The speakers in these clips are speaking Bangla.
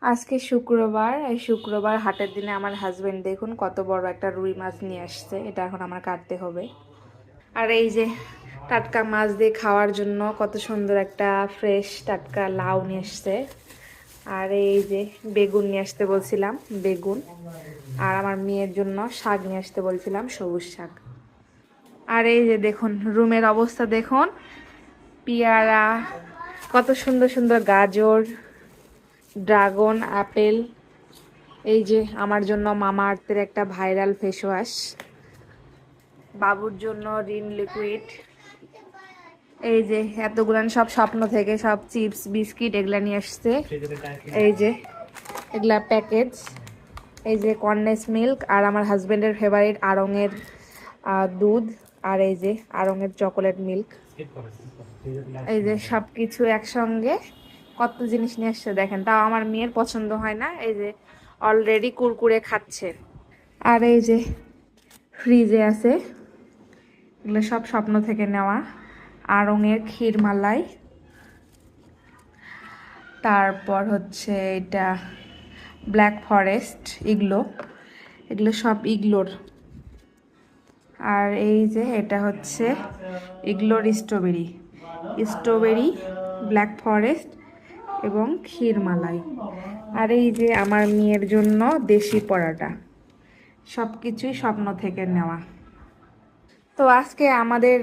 আজকে শুক্রবার, এই শুক্রবার হাটের দিনে আমার হাজবেন্ড দেখুন কত বড় একটা রুই মাছ নিয়ে আসছে। এটা এখন আমার কাটতে হবে। আর এই যে টাটকা মাছ দিয়ে খাওয়ার জন্য কত সুন্দর একটা ফ্রেশ টাটকা লাউ নিয়ে আসছে। আর এই যে বেগুন নিয়ে আসতে বলছিলাম, বেগুন। আর আমার মেয়ের জন্য শাক নিয়ে আসতে বলছিলাম, সবুজ শাক। আর এই যে দেখুন রুমের অবস্থা দেখুন, পেয়ারা, কত সুন্দর সুন্দর গাজর, ড্রাগন, আপেল। এই যে আমার জন্য মামা আর্থের একটা ভাইরাল ফেস ওয়াশ, বাবুর জন্য রিন লিকুইড। এই যে এতগুলান সব স্বপ্ন থেকে সব চিপস বিস্কিট এগুলা নিয়ে আসছে। এই যে এগুলা প্যাকেজ। এই যে কর্নেস মিল্ক, আর আমার হাজবেন্ডের ফেভারিট আড়ংয়ের দুধ, আর এই যে আড়ংয়ের চকোলেট মিল্ক। এই যে সব কিছু একসঙ্গে কত জিনিস নিয়ে আসছে দেখেন, তাও আমার মেয়ের পছন্দ হয় না। এই যে অলরেডি কুরকুরে খাচ্ছে। আর এই যে ফ্রিজে আছে, এগুলো সব স্বপ্ন থেকে নেওয়া আড়ংয়ের ক্ষীর মালাই। তারপর হচ্ছে এটা ব্ল্যাক ফরেস্ট ইগলো, এগুলো সব ইগলোর। আর এই যে এটা হচ্ছে ইগলোর স্ট্রবেরি, স্ট্রবেরি, ব্ল্যাক ফরেস্ট এবং ক্ষীর মালাই। আর এই যে আমার মেয়ের জন্য দেশি পরাটা। সব কিছুই স্বপ্ন থেকে নেওয়া। তো আজকে আমাদের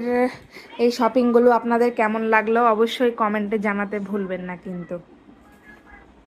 এই শপিংগুলো আপনাদের কেমন লাগলো অবশ্যই কমেন্টে জানাতে ভুলবেন না কিন্তু।